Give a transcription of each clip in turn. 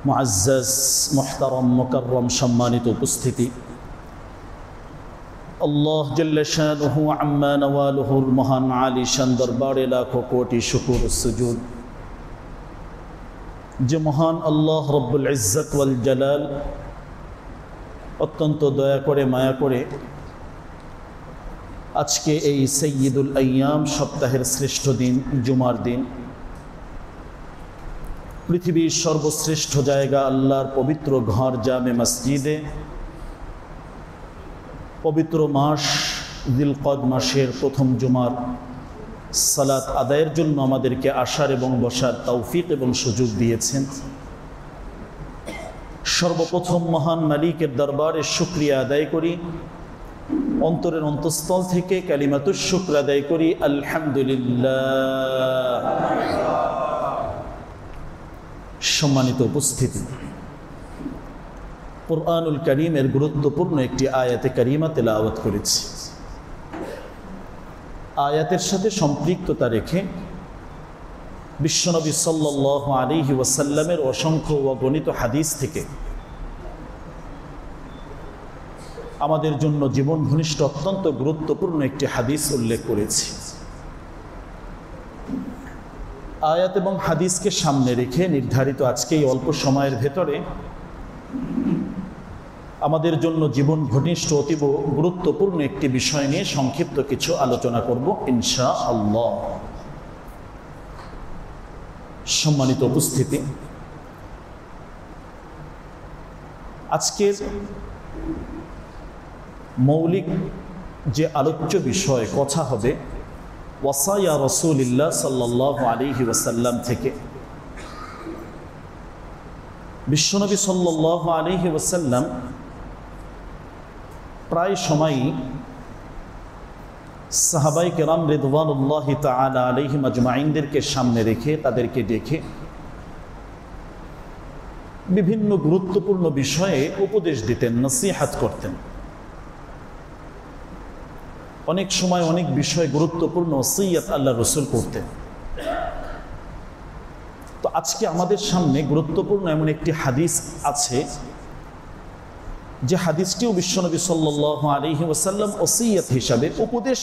মুআজ্জাজ মুহতারাম মুকাররম সম্মানিত উপস্থিতি, আল্লাহ জাল্লা শানুহু আম্মা নওয়ালুহুর মহান আলী শান দরবারে লাখো কোটি শুকর সুজুদ যে মহান আল্লাহ রব্বুল ইজ্জত ওয়াল জালাল অত্যন্ত দয়া করে মায়া করে আজকে এই সৈয়দুল আইয়াম সপ্তাহের শ্রেষ্ঠ দিন জুমার দিন, পৃথিবীর সর্বশ্রেষ্ঠ জায়গা আল্লাহর পবিত্র ঘর জামে মসজিদে পবিত্র মাস জিলকদ মাসের প্রথম জুমার সালাত আদায়ের জন্য আমাদেরকে আসার এবং বসার তৌফিক এবং সুযোগ দিয়েছেন। সর্বপ্রথম মহান মালিকের দরবারে শুকরিয়া আদায় করি, অন্তরের অন্তঃস্থল থেকে কালিমাতুশ শুকর আদায় করি আলহামদুলিল্লাহ। সম্মানিত উপস্থিতি, কুরআনুল কারীমের গুরুত্বপূর্ণ একটি আয়াতে কারিমা তেলাওয়াত করেছি। আয়াতের সাথে সম্পৃক্ততা রেখে বিশ্বনবী সাল্লাল্লাহু আলাইহি ওয়াসাল্লামের অসংখ্য অগণিত হাদিস থেকে আমাদের জন্য জীবন ঘনিষ্ঠ অত্যন্ত গুরুত্বপূর্ণ একটি হাদিস উল্লেখ করেছি। আয়াত এবং হাদিসকে সামনে রেখে নির্ধারিত আজকে এই অল্প সময়ের ভেতরে আমাদের জন্য জীবন ঘনিষ্ঠ অতীব গুরুত্বপূর্ণ একটি বিষয় নিয়ে সংক্ষিপ্ত কিছু আলোচনা করব ইনশাআল্লাহ। সম্মানিত উপস্থিতি, আজকের মৌলিক যে আলোচ্য বিষয় কথা হবে ওয়াসায়া রাসূলিল্লাহ সাল্লাল্লাহু আলাইহি ওয়াসাল্লাম থেকে। বিশ্বনবী সাল্লাল্লাহু আলাইহি ওয়াসাল্লাম প্রায় সময়ই সাহাবায়ে কেরাম রিদওয়ানুল্লাহি তাআলা আলাইহিম আজমাইনদেরকে সামনে রেখে তাদেরকে ডেকে বিভিন্ন গুরুত্বপূর্ণ বিষয়ে উপদেশ দিতেন, নসিহত করতেন। অনেক সময় অনেক বিষয় গুরুত্বপূর্ণ ওসিয়ত আল্লাহ রাসূল করতেন। তো আজকে আমাদের সামনে গুরুত্বপূর্ণ এমন একটি হাদিস আছে যে হাদিসটিও বিশ্বনবী সাল্লাল্লাহু আলাইহি ওয়াসাল্লাম ওসিয়ত হিসাবে উপদেশ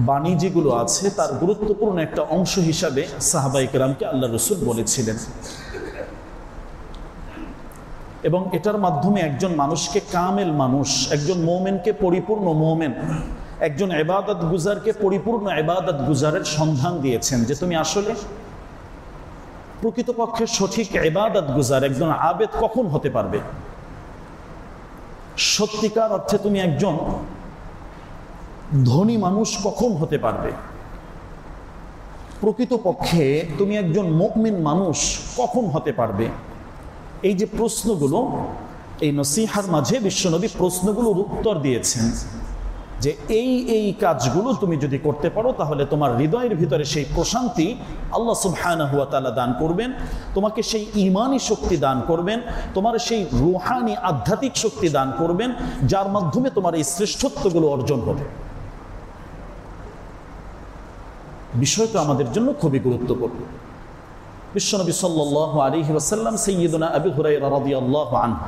বাণী যেগুলো আছে তার গুরুত্বপূর্ণ একটা অংশ হিসাবে সাহাবায়ে কেরামকে আল্লাহ রাসূল বলেছিলেন, এবং এটার মাধ্যমে একজন মানুষকে কামেল মানুষ, একজন মুমিনকে পরিপূর্ণ মুমিন, একজন ইবাদত গুজারকে পরিপূর্ণ ইবাদত গুজারের সন্ধান দিয়েছেন যে তুমি আসলে প্রকৃতপক্ষে সঠিক ইবাদত গুজার একজন আবেদ কখন হতে পারবে, সত্যিকার অর্থে তুমি একজন ধনী মানুষ কখন হতে পারবে, প্রকৃতপক্ষে তুমি একজন মুমিন মানুষ কখন হতে পারবে। এই যে প্রশ্নগুলো, এই নসিহার মাঝে বিশ্বনবী প্রশ্নগুলোর উত্তর দিয়েছেন যে এই কাজগুলো তুমি যদি করতে পারো তাহলে তোমার হৃদয়ের ভিতরে সেই প্রশান্তি আল্লাহ সুবহানাহু ওয়া তাআলা দান করবেন, তোমাকে সেই ঈমানি শক্তি দান করবেন, তোমার সেই রূহানি আধ্যাত্মিক শক্তি দান করবেন, যার মাধ্যমে তোমার এই শ্রেষ্ঠত্বগুলো অর্জন হবে। বিষয়টা আমাদের জন্য খুবই গুরুত্বপূর্ণ। বিশ্বনবী সাল্লাল্লাহু আলাইহি ওয়াসাল্লাম সাইয়্যিদুনা আবু হুরায়রা রাদিয়াল্লাহু আনহু,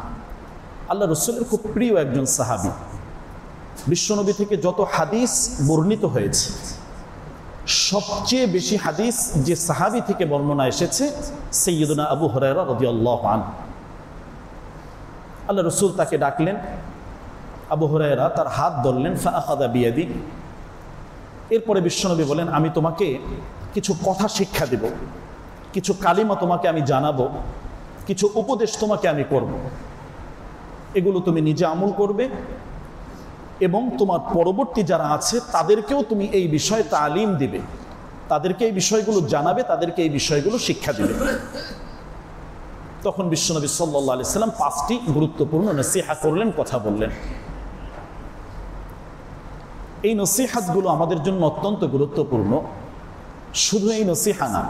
আল্লাহ রাসূলের খুব প্রিয় একজন সাহাবী। বিশ্বনবী থেকে যত হাদিস বর্ণিত হয়েছে সবচেয়ে বেশি হাদিস যে সাহাবী থেকে বর্ণনা এসেছে সাইয়্যিদুনা আবু হুরায়রা রাদিয়াল্লাহু আনহু। আল্লাহ রাসূল তাকে ডাকলেন, আবু হুরায়রা তার হাত ধরলেন, ফাআখাযা বিয়াদি। এরপরে বিশ্বনবী বলেন, আমি তোমাকে কিছু কথা শিক্ষা দেব, কিছু কালিমা তোমাকে আমি জানাবো, কিছু উপদেশ তোমাকে আমি করব, এগুলো তুমি নিজে আমল করবে এবং তোমার পরবর্তী যারা আছে তাদেরকেও তুমি এই বিষয়ে তালিম দিবে, তাদেরকে এই বিষয়গুলো জানাবে, তাদেরকে এই বিষয়গুলো শিক্ষা দিবে। তখন বিশ্বনবী সাল্লাল্লাহু আলাইহি সাল্লাম 5টি গুরুত্বপূর্ণ নসিহত করলেন, কথা বললেন। এই নসিহতগুলো আমাদের জন্য অত্যন্ত গুরুত্বপূর্ণ। শুধু এই নসিহা না,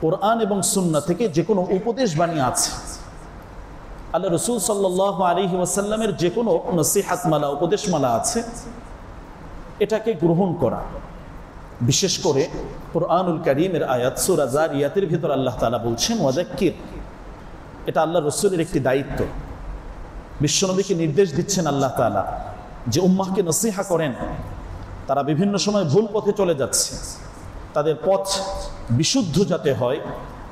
কোরআন এবং সুন্নাহ থেকে যে কোনো উপদেশ বাণী আছে, আল্লাহ রাসূল সাল্লাল্লাহু আলাইহি ওয়াসাল্লামের যে কোনো নসিহতমালা উপদেশমালা আছে, এটাকে গ্রহণ করা বিশেষ করে কুরআনুল কারীমের আয়াত সূরা যারিয়াতের ভিতর আল্লাহ তাআলা বলছেন ওয়াযাক্কির, এটা আল্লাহ রাসূলের একটি দায়িত্ব। বিশ্বনবীকে নির্দেশ দিচ্ছেন আল্লাহ তাআলা যে উম্মাহকে নসিহা করেন, তারা বিভিন্ন সময় ভুল পথে চলে যাচ্ছে, তাদের পথ বিশুদ্ধ যাতে হয়,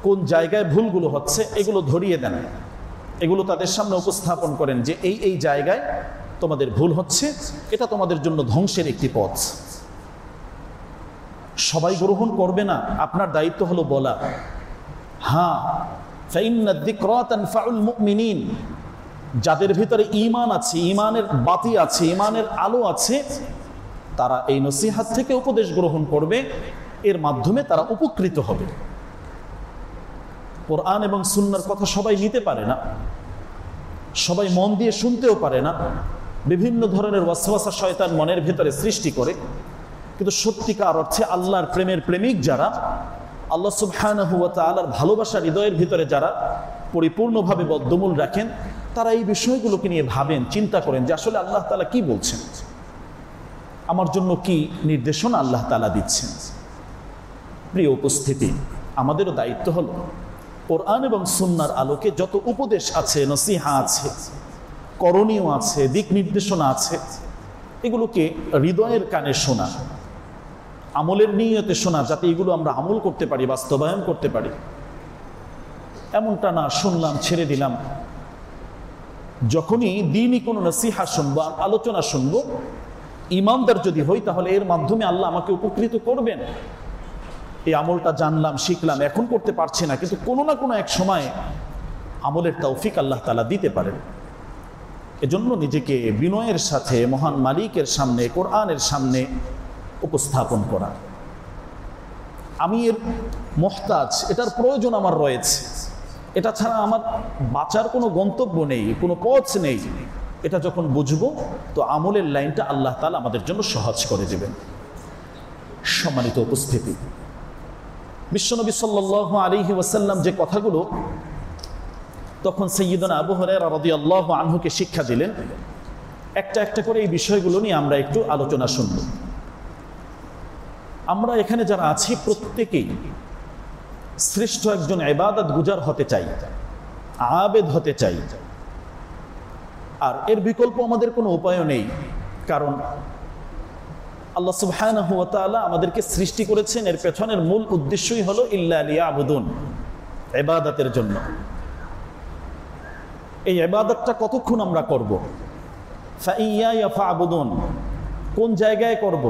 কোন জায়গায় ভুলগুলো হচ্ছে এগুলো ধরিয়ে দেন, এগুলো তাদের সামনে উপস্থাপন করেন যে এই জায়গায় তোমাদের ভুল হচ্ছে, এটা তোমাদের জন্য ধ্বংসের একটি পথ। সবাই গ্রহণ করবে না, আপনার দায়িত্ব হলো বলা। হ্যাঁ, ফাইন্না যিকরা তানফাউল মুমিনিন, যাদের ভিতরে ঈমান আছে, ঈমানের বাতি আছে, ঈমানের আলো আছে, তারা এই নসিহত থেকে উপদেশ গ্রহণ করবে, এর মাধ্যমে তারা উপকৃত হবে। কোরআন এবং সুন্নাহর কথা সবাই নিতে পারে না, সবাই মন দিয়ে শুনতেও পারে না, বিভিন্ন ধরনের ওয়াসওয়াসা শয়তান মনের ভিতরে সৃষ্টি করে। কিন্তু সত্যিকার অর্থে আল্লাহর প্রেমের প্রেমিক যারা, আল্লাহ সুবহানাহু ওয়া তাআলার ভালোবাসা হৃদয়ের ভিতরে যারা পরিপূর্ণভাবে বদ্ধমূল রাখেন, তারা এই বিষয়গুলোকে নিয়ে ভাবেন, চিন্তা করেন যে আসলে আল্লাহ তাআলা কি বলছেন, আমার জন্য কি নির্দেশনা আল্লাহ তাআলা দিচ্ছেন। প্রিয় উপস্থিতি, আমাদেরও দায়িত্ব হলো কোরআন এবং সুন্নাহর আলোকে যত উপদেশ আছে, নসিহা আছে, করণীয় আছে, দিক নির্দেশনা আছে, এগুলোকে হৃদয়ের কানে শোনা, আমলের নিয়তে শোনা, যাতে এগুলো আমরা আমল করতে পারি, বাস্তবায়ন করতে পারি। এমনটা না শুনলাম ছেড়ে দিলাম। যখনই দ্বীনি কোনো নসিহা শুনবো, আলোচনা শুনবো, ইমানদার যদি হই, তাহলে এর মাধ্যমে আল্লাহ আমাকে উপকৃত করবেন। এই আমলটা জানলাম, শিখলাম, এখন করতে পারছি না, কিন্তু কোনো না কোনো এক সময় আমলের তৌফিক আল্লাহ তাআলা দিতে পারেন। এজন্য নিজেকে বিনয়ের সাথে মহান মালিকের সামনে, কোরআনের সামনে উপস্থাপন করা। আমি এর মুহতাজ, এটার প্রয়োজন আমার রয়েছে, এটা ছাড়া আমার বাঁচার কোনো গন্তব্য নেই, কোনো পথ নেই। এটা যখন বুঝবো, তো আমলের লাইনটা আল্লাহ তাআলা আমাদের জন্য সহজ করে দেবেন। সম্মানিত উপস্থিতি, বিশ্বনবী সাল্লাল্লাহু আলাইহি ওয়াসাল্লাম যে কথাগুলো তখন সাইয়্যিদুনা আবু হুরায়রা রাদিয়াল্লাহু আনহুকে শিক্ষা দিলেন, একটা একটা করে এই বিষয়গুলো নিয়ে আমরা একটু আলোচনা শুনব। আমরা এখানে যারা আছি প্রত্যেকেই শ্রেষ্ঠ একজন ইবাদত গুজার হতে চাই, আবেদ হতে চাই, আর এর বিকল্প আমাদের কোনো উপায় নেই। কারণ আল্লাহ সুবহানাহু ওয়া তাআলা আমাদেরকে সৃষ্টি করেছেন, এর পেছনের মূল উদ্দেশ্যই হলো ইল্লা লিয়াবুদুন, ইবাদতের জন্য। এই ইবাদতটা কতক্ষণ আমরা করব? ফাইয়ায়া ফাবুদুন, কোন জায়গায় করব?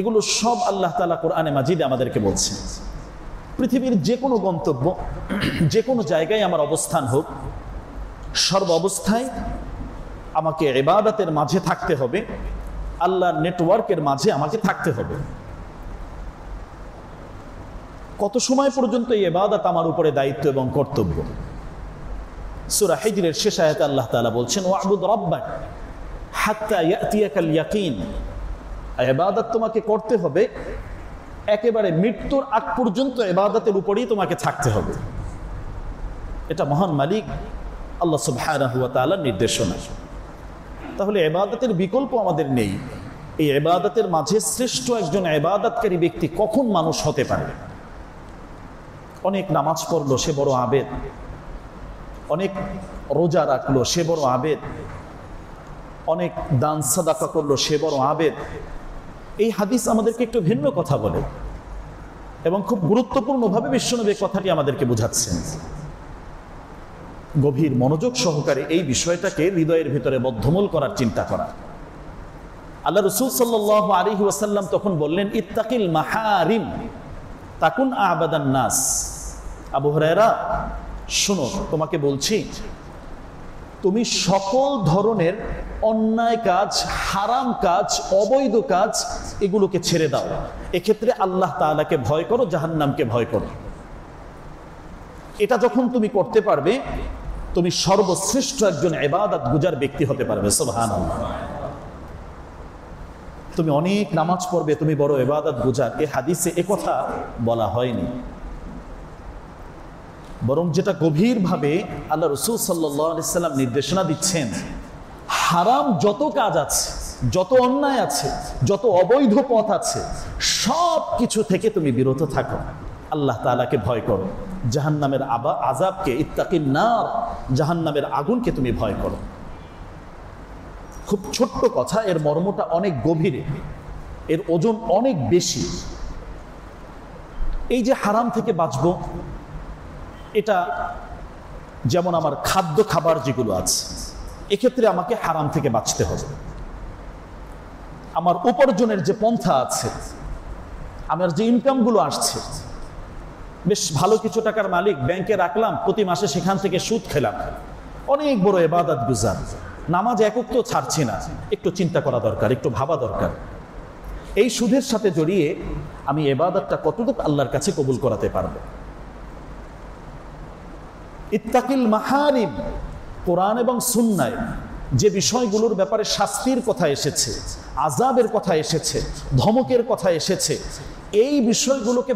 এগুলো সব আল্লাহ তাআলা কোরআনে মাজিদে আমাদেরকে বলছেন। পৃথিবীর যে কোনো গন্তব্য, যে কোনো জায়গায় আমার অবস্থান হোক, সর্ব অবস্থায় আমাকে ইবাদতের মাঝে থাকতে হবে, আল্লাহর নেটওয়ার্কের মাঝে আমাকে থাকতে হবে। কত সময় পর্যন্ত এই ইবাদত আমার উপরে দায়িত্ব এবং কর্তব্য? সূরা হিজরের শেষ আয়াতে আল্লাহ তাআলা বলছেন ওয়া'বুদ রাব্বাক হাত্তা ইয়াতিয়াকাল ইয়াকিন, ইবাদত তোমাকে করতে হবে, একেবারে মৃত্যুর আগ পর্যন্ত ইবাদতের উপরেই তোমাকে থাকতে হবে। এটা মহান মালিক আল্লাহ সুবহানাহু ওয়া তাআলার নির্দেশনা। তাহলে ইবাদতের বিকল্প আমাদের নেই। এই ইবাদতের মাঝে শ্রেষ্ঠ একজন ইবাদতকারী ব্যক্তি কখন মানুষ হতে পারে? অনেক নামাজ পড়লো, সে বড় আবেদ। অনেক রোজা রাখলো, সে বড় আবেদ। অনেক দান সাদাকা করলো, সে বড় আবেদ। এই হাদিস আমাদেরকে একটু ভিন্ন কথা বলে এবং খুব গুরুত্বপূর্ণভাবে বিশ্বনবী কথাটি আমাদেরকে বোঝাচ্ছেন। গভীর মনোযোগ সহকারে এই বিষয়টাকে হৃদয়ের ভিতরে বদ্ধমূল করার চিন্তা করা। আল্লাহ রাসূল সাল্লাল্লাহু আলাইহি ওয়াসাল্লাম তখন বললেন ইত্তাকিল মাহারিম তাকুন আবাদান নাস। আবু হুরায়রা, শোনো, তোমাকে বলছি, তুমি সকল ধরনের অন্যায় কাজ, হারাম কাজ, অবৈধ কাজ, এগুলোকে ছেড়ে দাও। এক্ষেত্রে আল্লাহ তাআলাকে ভয় করো, জাহান্নামকে ভয় করো। এটা যখন তুমি করতে পারবে, তুমি সর্বশ্রেষ্ঠ একজন ইবাদত গুজার ব্যক্তি হতে পারবে। সুবহানাল্লাহ। তুমি অনেক নামাজ পড়বে, তুমি বড় ইবাদত গুজার, এই হাদিসে একথা বলা হয়নি। বরং যেটা গভীরভাবে আল্লাহ রাসূল সাল্লাল্লাহু আলাইহি সাল্লাম নির্দেশনা দিচ্ছেন, হারাম যত কাজ আছে, যত অন্যায় আছে, যত অবৈধ পথ আছে, সব কিছু থেকে তুমি বিরত থাকো। আল্লাহ তাআলাকে ভয় করো। জাহান্নামের আযাবকে, ইত্তাকিন নার, জাহান্নামের আগুনকে তুমি ভয় করো। খুব ছোট্ট কথা, এর মর্মটা অনেক গভীরে, এর ওজন অনেক বেশি। এই যে হারাম থেকে বাঁচবো, এটা যেমন আমার খাদ্য খাবার যেগুলো আছে, এক্ষেত্রে আমাকে হারাম থেকে বাঁচতে হবে। আমার উপার্জনের যে পন্থা আছে, আমার যে ইনকামগুলো আসছে, বেশ ভালো কিছু টাকার মালিক, ব্যাংকে রাখলাম, প্রতি মাসে সেখান থেকে সুদ খেলাম, অনেক বড় ইবাদত গুজার, নামাজ একক তো ছাড়ছি না, একটু চিন্তা করা দরকার, একটু ভাবা দরকার। এই সুদের সাথে জড়িয়ে আমি ইবাদতটা কতটুকু আল্লাহর কাছে কবুল করাতে পারবো। ইত্তাকিল মাহারিম, কোরআন এবং সুন্নায় যে বিষয়গুলোর ব্যাপারে শাস্তির কথা এসেছে, আযাবের কথা এসেছে, ধমকের কথা এসেছে, এই বিষয়গুলোকে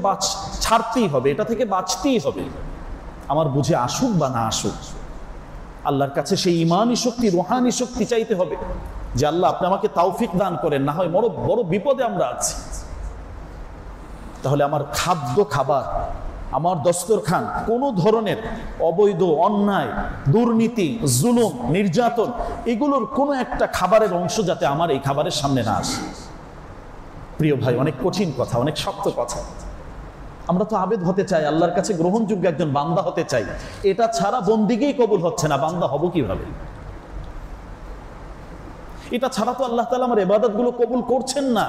ছাড়তেই হবে, এটা থেকে বাঁচতেই হবে। আমার বুঝে আসুক বা না আসুক, আল্লাহর কাছে সেই ঈমানি শক্তি, রুহানি শক্তি চাইতে হবে যে আল্লাহ আপনি আমাকে তৌফিক দান করেন, না হয় বড় বড় বিপদে আমরা আছি। তাহলে আমার খাদ্য খাবার, আমার দস্তরখান কোনো ধরনের অবৈধ, অন্যায়, দুর্নীতি, জুলুম, নির্যাতন, এগুলোর কোনো একটা খাবারের অংশ যাতে আমার এই খাবারের সামনে না আসে। প্রিয় ভাই, অনেক কঠিন কথা, অনেক শক্ত কথা। আমরা তো আবেদ হতে চাই, আল্লাহর কাছে গ্রহণযোগ্য একজন বান্দা হতে চাই। এটা ছাড়া বন্দিগিই কবুল হচ্ছে না, বান্দা হব কিভাবে? এটা ছাড়া তো আল্লাহ তাআলা আমার ইবাদতগুলো কবুল করছেন না।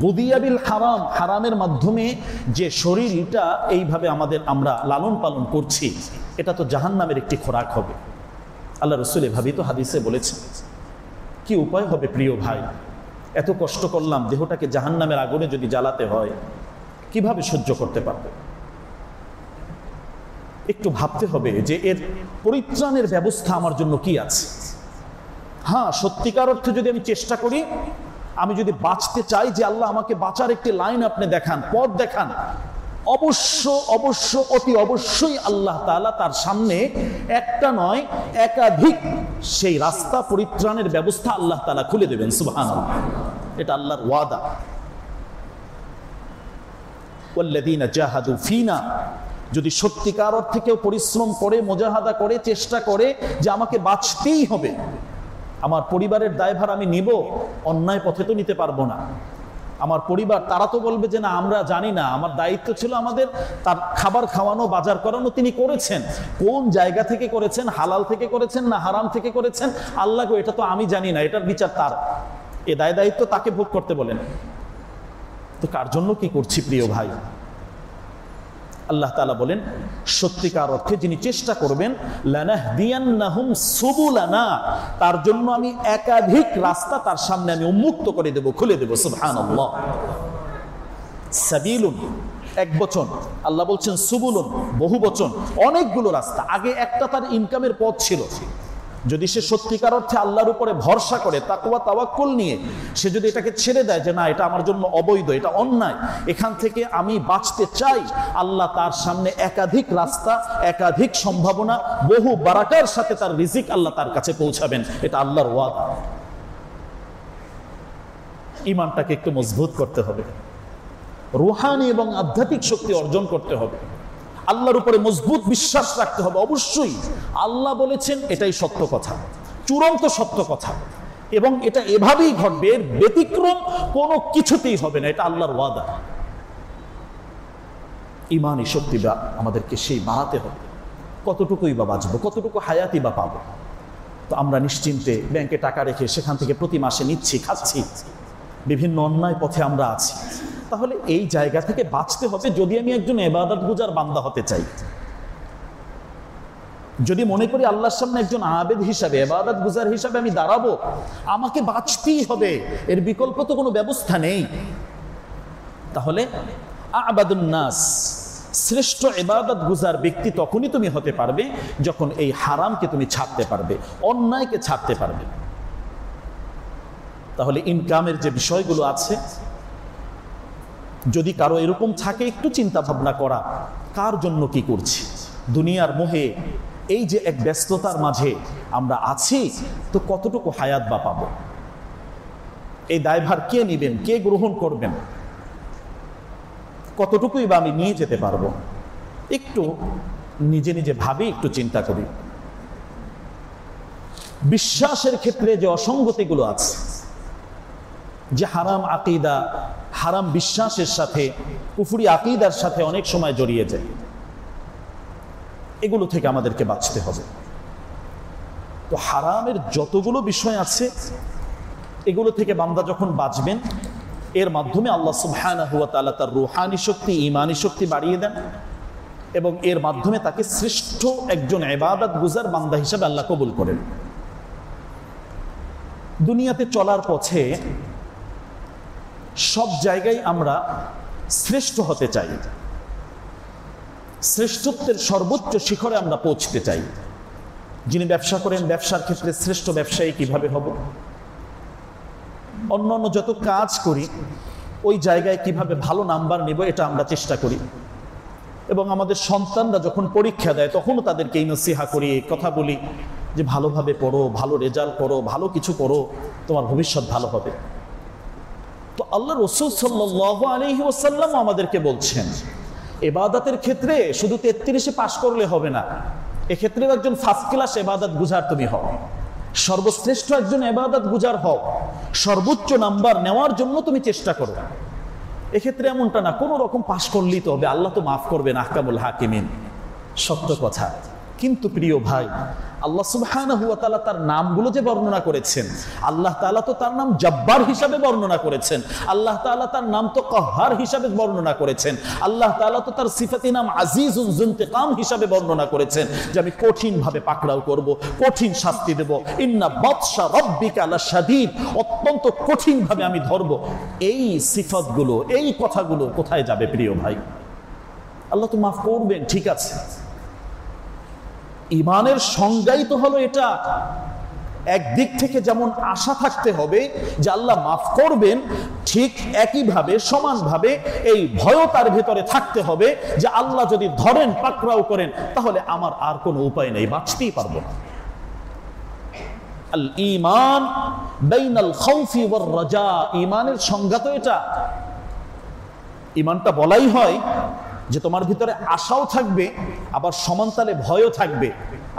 গুদিয়া বিল হারাম, হারামের মাধ্যমে যে শরীরটা এইভাবে আমরা লালন পালন করছি, এটা তো জাহান্নামের একটি খোরাক হবে। আল্লাহ রাসূল এভাবেই তো হাদিসে বলেছেন। কি উপায় হবে প্রিয় ভাই? এত কষ্ট করলাম, দেহটাকে জাহান্নামের আগুনে যদি জ্বালাতে হয়, কিভাবে সহ্য করতে পারবে? একটু ভাবতে হবে যে এর পরিত্রাণের ব্যবস্থা আমার জন্য কি আছে। হ্যাঁ, সত্যিকার অর্থে যদি আমি চেষ্টা করি, আমি যদি বাঁচতে চাই, যে আল্লাহ আমাকে বাঁচার একটি লাইন আপনি দেখান, পথ দেখান, অতি অবশ্যই আল্লাহ তাআলা তার সামনে একটা নয় একাধিক সেই রাস্তা, পরিত্রাণের ব্যবস্থা আল্লাহ তাআলা খুলে দেবেন। সুবহানাল্লাহ, এটা আল্লাহর ওয়াদা। ওয়াল্লাযীনা জাহাদু ফীনা, যদি সত্যিকার অর্থে কেউ পরিশ্রম করে, মুজাহাদা করে, চেষ্টা করে যে আমাকে বাঁচতেই হবে, আমার পরিবারের দায়ভার আমি নিব, অন্যায় পথে তো নিতে পারবো না। আমার পরিবার, তারা তো বলবে যে না আমরা জানি না, আমার দায়িত্ব ছিল আমাদের তার খাবার খাওয়ানো, বাজার করানো, তিনি করেছেন। কোন জায়গা থেকে করেছেন, হালাল থেকে করেছেন না হারাম থেকে করেছেন, আল্লাহ গো এটা তো আমি জানি না, এটার বিচার তার, এ দায়িত্ব তাকে ভোগ করতে বলেন। তো কার জন্য কি করছি প্রিয় ভাই? আল্লাহ তাআলা বলেন, সত্যিকার অর্থে যিনি চেষ্টা করবেন, লানাহদিয়ান্নাহুম সুবুলানা, তার জন্য আমি একাধিক রাস্তা তার সামনে আমি উন্মুক্ত করে দেব, খুলে দেব। সুবহানাল্লাহ। সাবিলুন এক বচন, আল্লাহ বলছেন সুবুলুন বহু বচন, অনেকগুলো রাস্তা। আগে একটা তার ইনকামের পথ ছিল। যদি সে সত্যিকার অর্থে আল্লাহর উপরে ভরসা করে, তাকওয়া তাওয়াক্কুল নিয়ে সে যদি এটাকে ছেড়ে দেয় যে না এটা আমার জন্য অবৈধ, এটা অন্যায়, এখান থেকে আমি বাঁচতে চাই, আল্লাহ তার সামনে একাধিক রাস্তা, একাধিক সম্ভাবনা, বহু বারাকার সাথে তার রিজিক আল্লাহ তার কাছে পৌঁছাবেন। এটা আল্লাহর ওয়াদা। ঈমানটাকে একটু মজবুত করতে হবে, রুহানি এবং আধ্যাত্মিক শক্তি অর্জন করতে হবে, আল্লাহর উপরে মজবুত বিশ্বাস রাখতে হবে। অবশ্যই আল্লাহ বলেছেন, এটাই সত্য কথা, চূড়ান্ত সত্য কথা, এবং এটা এভাবেই ঘটবে, এর ব্যতিক্রম কোনো কিছুতেই হবে না, এটা আল্লাহর ওয়াদা। ঈমানি শক্তি আমাদেরকে সেই বাড়াতে হবে। কতটুকুই বা বাঁচবো, কতটুকু হায়াতি বা পাবো? তো আমরা নিশ্চিন্তে ব্যাংকে টাকা রেখে সেখান থেকে প্রতি মাসে নিচ্ছি, খাচ্ছি, বিভিন্ন অন্যায় পথে আমরা আছি। তাহলে এই জায়গা থেকে বাঁচতে হবে যদি আমি একজন ইবাদত গুজার বান্দা হতে চাই। যদি মনে করি আল্লাহর সামনে একজন আবেদ হিসাবে, ইবাদত গুজার হিসাবে আমি দাঁড়াবো, আমাকে বাঁচতেই হবে, এর বিকল্প তো কোনো ব্যবস্থা নেই। তাহলে আবাদুন নাস, শ্রেষ্ঠ ইবাদত গুজার ব্যক্তি তখনই তুমি হতে পারবে যখন এই হারামকে তুমি ছাড়তে পারবে, অন্যায়কে ছাড়তে পারবে। তাহলে ইনকামের যে বিষয়গুলো আছে, যদি কারো এরকম থাকে, একটু চিন্তা ভাবনা করা, কার জন্য কি করছি। দুনিয়ার মোহে এই যে এক ব্যস্ততার মাঝে আমরা আছি, তো কতটুকু হায়াত বা পাবো। এই দায়ভার কে নেবেন, কে গ্রহণ করবেন, কতটুকুই বা আমি নিয়ে যেতে পারবো? একটু নিজে নিজে ভাবি, একটু চিন্তা করি। বিশ্বাসের ক্ষেত্রে যে অসঙ্গতিগুলো আছে, যে হারাম আকীদা, হারাম বিশ্বাসের সাথে, কুফরি আকীদার সাথে অনেক সময় জড়িয়ে যায়, এগুলো থেকে আমাদেরকে বাঁচতে হবে। তো হারামের যতগুলো বিষয় আছে এগুলো থেকে বান্দা যখন বাঁচবেন, এর মাধ্যমে আল্লাহ সুবহানাহু ওয়া তাআলা তার রূহানি শক্তি, ঈমানি শক্তি বাড়িয়ে দেন এবং এর মাধ্যমে তাকে শ্রেষ্ঠ একজন ইবাদত গুজার বান্দা হিসেবে আল্লাহ কবুল করেন। দুনিয়াতে চলার পথে সব জায়গায় আমরা শ্রেষ্ঠ হতে চাই, শ্রেষ্ঠত্বের সর্বোচ্চ শিখরে আমরা পৌঁছতে চাই। যিনি ব্যবসা করেন, ব্যবসার ক্ষেত্রে শ্রেষ্ঠ ব্যবসায়ী কিভাবে হব, অন্যান্য যত কাজ করি ওই জায়গায় কিভাবে ভালো নাম্বার নেব, এটা আমরা চেষ্টা করি। এবং আমাদের সন্তানরা যখন পরীক্ষা দেয় তখনও তাদেরকে এই নসিহা করি, কথা বলি যে ভালোভাবে পড়ো, ভালো রেজাল্ট করো, ভালো কিছু করো, তোমার ভবিষ্যৎ ভালো হবে। তো আল্লাহ রাসূল সাল্লাল্লাহু আলাইহি ওয়াসাল্লাম আমাদেরকে বলছেন, ইবাদতের ক্ষেত্রে শুধু 33-এ পাশ করলে হবে না, এক্ষেত্রেও একজন ফার্স্ট ক্লাস ইবাদত গুজার তুমি হও, সর্বশ্রেষ্ঠ একজন ইবাদত গুজার হও, সর্বোচ্চ নাম্বার নেওয়ার জন্য তুমি চেষ্টা করো। এক্ষেত্রে এমনটা না কোনো রকম পাশ করলেই তো হবে, আল্লাহ তো মাফ করবেন, আহকামুল হাকিমিন, সত্য কথা। কিন্তু প্রিয় ভাই, আল্লাহ সুবহানাহু ওয়া তাআলা তার নামগুলো যে বর্ণনা করেছেন, আল্লাহ তাআলা তো তার নাম জব্বার হিসাবে বর্ণনা করেছেন, আল্লাহ তাআলা তার নাম তো কাহ্হার হিসাবে বর্ণনা করেছেন, আল্লাহ তাআলা তো তার সিফাতি নাম আজিজুন যুনতিকাম হিসাবে বর্ণনা করেছেন যে আমি কঠিন ভাবে পাকড়াও করব, কঠিন শাস্তি দেব, ইন্না বাতশা রাব্বিকা লাশাদীদ, অত্যন্ত কঠিন ভাবে আমি ধরব। এই সিফাতগুলো, এই কথাগুলো কোথায় যাবে প্রিয় ভাই? আল্লাহ তো মাফ করবেন, ঠিক আছে, ঈমানের সংজ্ঞাই তো হলো এটা। একদিক থেকে যেমন আশা থাকতে হবে যে আল্লাহ মাফ করবেন, ঠিক একইভাবে সমানভাবে এই ভয় তার ভেতরে থাকতে হবে যে আল্লাহ যদি ধরেন, পাকড়াও করেন, তাহলে আমার আর কোনো উপায় নেই, বাঁচতেই পারবো না। আল ঈমান বাইনাল খাউফি ওয়ার রাজা, ঈমানের সংজ্ঞা তো এটা। ঈমানটা বলাই হয় যে তোমার ভিতরে আশাও থাকবে, আবার সমানতালে ভয়ও থাকবে,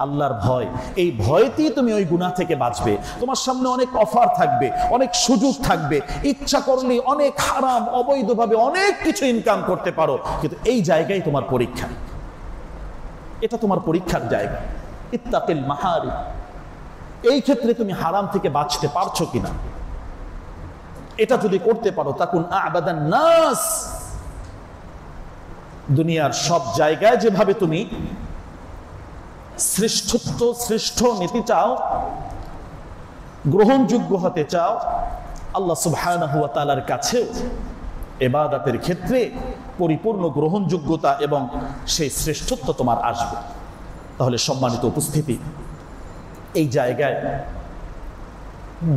আল্লাহর ভয়। এই ভয়তেই তুমি ওই গুনাহ থেকে বাঁচবে। তোমার সামনে অনেক অফার থাকবে, অনেক সুযোগ থাকবে, ইচ্ছা করলে অনেক হারাম অবৈধভাবে অনেক কিছু ইনকাম করতে পারো, কিন্তু এই জায়গায় তোমার পরীক্ষা, এটা তোমার পরীক্ষার জায়গা। ইত্তাকিল মাহারিম, এই ক্ষেত্রে তুমি হারাম থেকে বাঁচতে পারছো কিনা, এটা যদি করতে পারো, তাকুন আবাদান নাস। দুনিয়ার সব জায়গায় যেভাবে তুমি শ্রেষ্ঠত্ব, শ্রেষ্ঠ নীতি চাও, গ্রহণযোগ্য হতে চাও, আল্লাহ সুবহানাহু ওয়া তাআলার কাছেও ইবাদতের ক্ষেত্রে পরিপূর্ণ গ্রহণযোগ্যতা এবং সেই শ্রেষ্ঠত্ব তোমার আসবে। তাহলে সম্মানিত উপস্থিতি, এই জায়গায়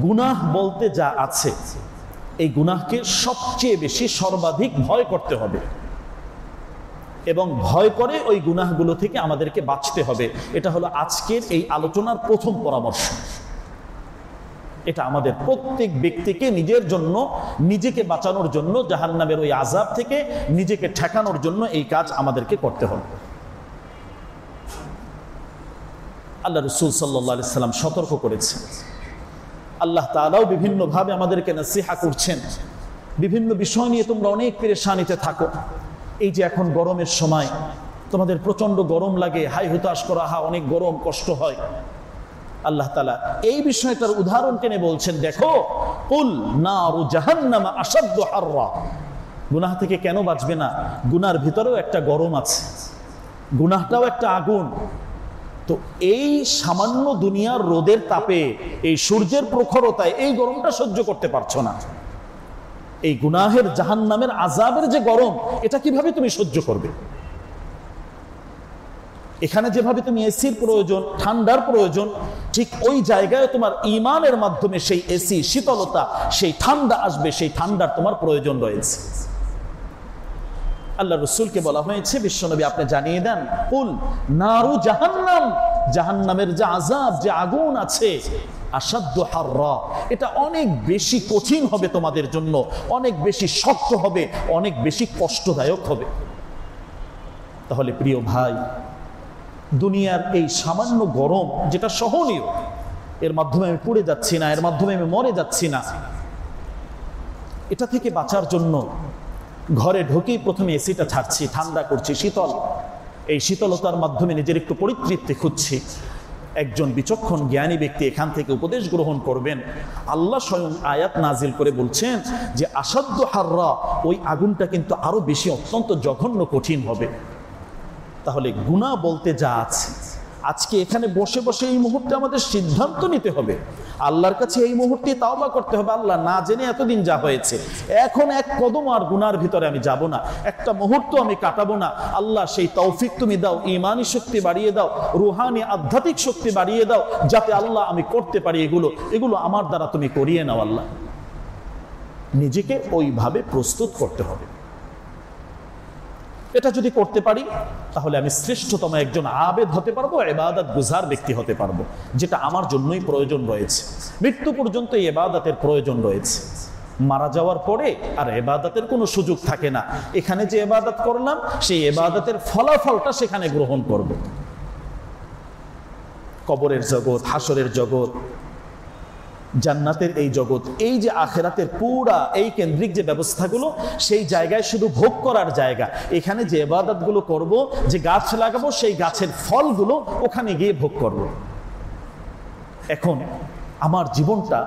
গুনাহ বলতে যা আছে, এই গুনাহকে সবচেয়ে বেশি, সর্বাধিক ভয় করতে হবে এবং ভয় করে ওই গুনাহগুলো থেকে আমাদেরকে বাঁচতে হবে। এটা হলো আজকের এই আলোচনার প্রথম পরামর্শ। এটা আমাদের প্রত্যেক ব্যক্তিকে নিজের জন্য, নিজেকে বাঁচানোর জন্য, জাহান্নামের ওই আযাব থেকে নিজেকে ঠেকানোর জন্য এই কাজ আমাদেরকে করতে হবে। আল্লাহ রাসূল সাল্লাল্লাহু আলাইহি সাল্লাম সতর্ক করেছেন, আল্লাহ তাআলাও বিভিন্নভাবে আমাদেরকে নসিহত করছেন, বিভিন্ন বিষয় নিয়ে তোমরা অনেক পেরেশানিতে থাকো। এই যে এখন গরমের সময় তোমাদের প্রচন্ড গরম লাগে, হাই হুতাশ করা, অনেক গরম, কষ্ট হয়। আল্লাহ তাআলা এই বিষয়টার উদাহরণ টেনে বলছেন, দেখো, কুল নারু জাহান্নাম আশাদ্দু হাররা। গুনাহ থেকে কেন বাঁচবে না? গুনার ভিতরেও একটা গরম আছে, গুনাহটাও একটা আগুন। তো এই সামান্য দুনিয়ার রোদের তাপে, এই সূর্যের প্রখরতায় এই গরমটা সহ্য করতে পারছো না। এই গুনাহের, জাহান্নামের আযাবের যে গরম, এটা কিভাবে তুমি সহ্য করবে? এখানে যেভাবে তুমি এসির প্রয়োজন, ঠান্ডার প্রয়োজন, ঠিক ওই জায়গায় তোমার ঈমানের মাধ্যমে সেই এসি, শীতলতা, সেই ঠান্ডা আসবে, সেই ঠান্ডার তোমার প্রয়োজন রয়েছে। আল্লাহ রাসূলকে বলা হয়েছে, বিশ্বনবী আপনি জানিয়ে দেন, কুল নারু জাহান্নাম, জাহান্নামের যে আযাব, যে আগুন আছে, আসাদ্দু হাররা, এটা অনেক বেশি কঠিন হবে তোমাদের জন্য, অনেক বেশি শক্ত হবে, অনেক বেশি কষ্টদায়ক হবে। তাহলে প্রিয় ভাই, দুনিয়ার এই সামান্য গরম যেটা সহনীয়, এর মাধ্যমে আমি পড়ে যাচ্ছি না, এর মাধ্যমে আমি মরে যাচ্ছি না, এটা থেকে বাঁচার জন্য ঘরে ঢুকেই প্রথমে এসিটা ছাড়ছি, ঠান্ডা করছি, শীতল, এই শীতলতার মাধ্যমে নিজের একটু পরিতৃপ্তি খুঁজছি। একজন বিচক্ষণ জ্ঞানী ব্যক্তি এখান থেকে উপদেশ গ্রহণ করবেন। আল্লাহ স্বয়ং আয়াত নাজিল করে বলছেন যে আসাদ্দু হাররা, ওই আগুনটা কিন্তু আরো বেশি অত্যন্ত জঘন্য কঠিন হবে। তাহলে গুনাহ বলতে যা আছে, আজকে এখানে বসে বসে এই মুহূর্তে আমাদের সিদ্ধান্ত নিতে হবে, আল্লাহর কাছে এই মুহূর্তে তাওবা করতে হবে, আল্লাহ না জেনে এতদিন যা হয়েছে, এখন এক কদম আর গুনার ভিতরে আমি যাব না, একটা মুহূর্ত আমি কাটাবো না। আল্লাহ সেই তৌফিক তুমি দাও, ঈমানি শক্তি বাড়িয়ে দাও, রুহানি আধ্যাত্মিক শক্তি বাড়িয়ে দাও, যাতে আল্লাহ আমি করতে পারি এগুলো আমার দ্বারা তুমি করিয়ে নাও। আল্লাহ, নিজেকে ওইভাবে প্রস্তুত করতে হবে। এটা যদি করতে পারি তাহলে আমি শ্রেষ্ঠতম একজন আবেদ হতে পারবো, ইবাদত গুজার ব্যক্তি হতে পারবো, যেটা আমার জন্যই প্রয়োজন রয়েছে। মৃত্যু পর্যন্ত এই ইবাদতের প্রয়োজন রয়েছে, মারা যাওয়ার পরে আর ইবাদতের কোনো সুযোগ থাকে না। এখানে যে ইবাদত করলাম সেই ইবাদতের ফলাফলটা সেখানে গ্রহণ করব। কবরের জগৎ, হাসরের জগৎ, জান্নাতের এই জগৎ, এই যে আখেরাতের পুরা এই কেন্দ্রিক যে ব্যবস্থাগুলো, সেই জায়গায় শুধু ভোগ করার জায়গা। এখানে যে ইবাদতগুলো করব, যে গাছ লাগাবো, সেই গাছের ফলগুলো ওখানে গিয়ে ভোগ করব। এখন আমার জীবনটা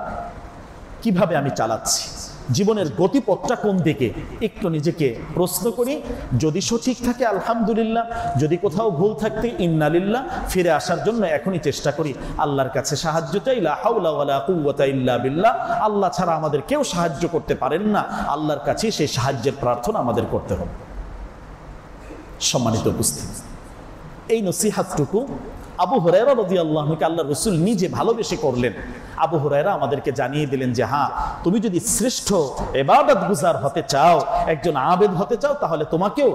কিভাবে আমি চালাচ্ছি, জীবনের গতিপথটা কোন দিকে, একটু নিজেকে প্রশ্ন করি। যদি সঠিক থাকে আলহামদুলিল্লাহ, যদি কোথাও ভুল থাকতে ইন্নালিল্লাহ, ফিরে আসার জন্য এখনই চেষ্টা করি। আল্লাহর কাছে সাহায্য চাই, লা হাওলা ওয়ালা কুওয়াতা ইল্লা বিল্লাহ। আল্লাহ ছাড়া আমাদের কেউ সাহায্য করতে পারেন না, আল্লাহর কাছে সেই সাহায্যের প্রার্থনা আমাদের করতে হবে। সম্মানিত উপস্থিতি, এই নসিহতটুকু আবু হুরায়রা রাদিয়াল্লাহু আনহুকে আল্লাহর রাসূল নিজে ভালোবেসে করলেন। আবু হুরায়রা আমাদেরকে জানিয়ে দিলেন যে হ্যাঁ, তুমি যদি শ্রেষ্ঠ ইবাদত গুজার হতে চাও, একজন আবেদ হতে চাও, তাহলে তোমাকেও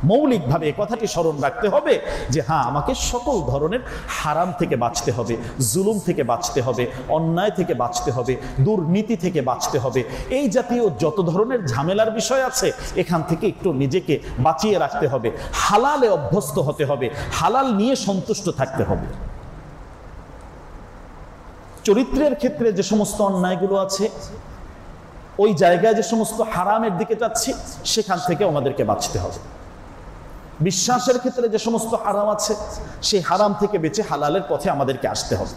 মৌলিকভাবে এই কথাটি স্মরণ রাখতে হবে যে হ্যাঁ, আমাকে সকল ধরনের হারাম থেকে বাঁচতে হবে, জুলুম থেকে বাঁচতে হবে, অন্যায় থেকে বাঁচতে হবে, দুর্নীতি থেকে বাঁচতে হবে। এই জাতীয় যত ধরনের ঝামেলার বিষয় আছে, এখান থেকে একটু নিজেকে বাঁচিয়ে রাখতে হবে, হালালে অভ্যস্ত হতে হবে, হালাল নিয়ে সন্তুষ্ট থাকতে হবে। চরিত্রের ক্ষেত্রে যে সমস্ত অন্যায়গুলো আছে, ওই জায়গায় যে সমস্ত হারামের দিকে যাচ্ছি, সেখান থেকে আমাদেরকে বাঁচতে হবে। বিশ্বাসের ক্ষেত্রে যে সমস্ত হারাম আছে, সেই হারাম থেকে বেঁচে হালালের পথে আমাদেরকে আসতে হবে।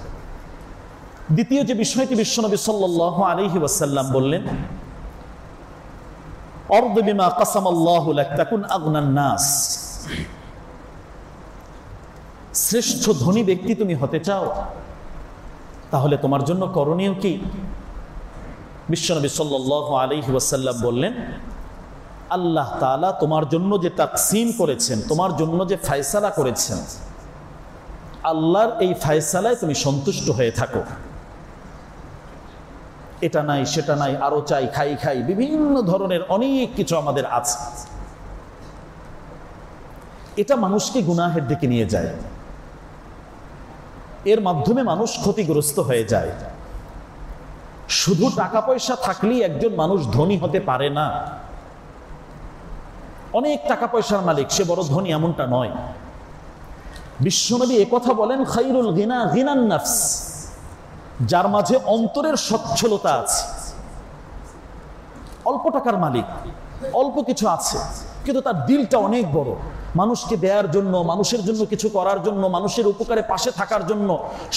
দ্বিতীয় যে বিষয়টি বিশ্বনবী সাল্লাল্লাহু আলাইহি ওয়াসাল্লাম বললেন, অরদ বিমা কাসামাল্লাহু লাক তাকুন আগনান নাস। শ্রেষ্ঠ ধনী ব্যক্তি তুমি হতে চাও, তাহলে তোমার জন্য করণীয় কি? বিশ্বনবী সাল্লাল্লাহু আলাইহি ওয়াসাল্লাম বললেন, আল্লাহ তাআলা তোমার জন্য যে তাকসিম করেছেন, তোমার জন্য যে ফয়সালা করেছেন, আল্লাহর এই ফয়সালায় তুমি সন্তুষ্ট হয়ে থাকো। এটা নাই, সেটা নাই, আরো চাই, খাই, বিভিন্ন ধরনের অনেক কিছু আমাদের আছে। এটা মানুষকে গুনাহের দিকে নিয়ে যায়, এর মাধ্যমে মানুষ ক্ষতিগ্রস্ত হয়ে যায়। শুধু টাকা পয়সা থাকলেই একজন মানুষ ধনী হতে পারে না। অনেক টাকা পয়সার মালিক, সে বড় ধনী এমনটা নয়। বিশ্বনবী একথা বলেন, খায়রুল গিনা গিনান নাফস, যার মাঝে অন্তরের সচ্ছলতা আছে। অল্প টাকার মালিক, অল্প কিছু আছে, কিন্তু তার দিলটা অনেক বড়, মানুষকে দেওয়ার জন্য, মানুষের জন্য কিছু করার জন্য, মানুষের উপকারে পাশে থাকার জন্য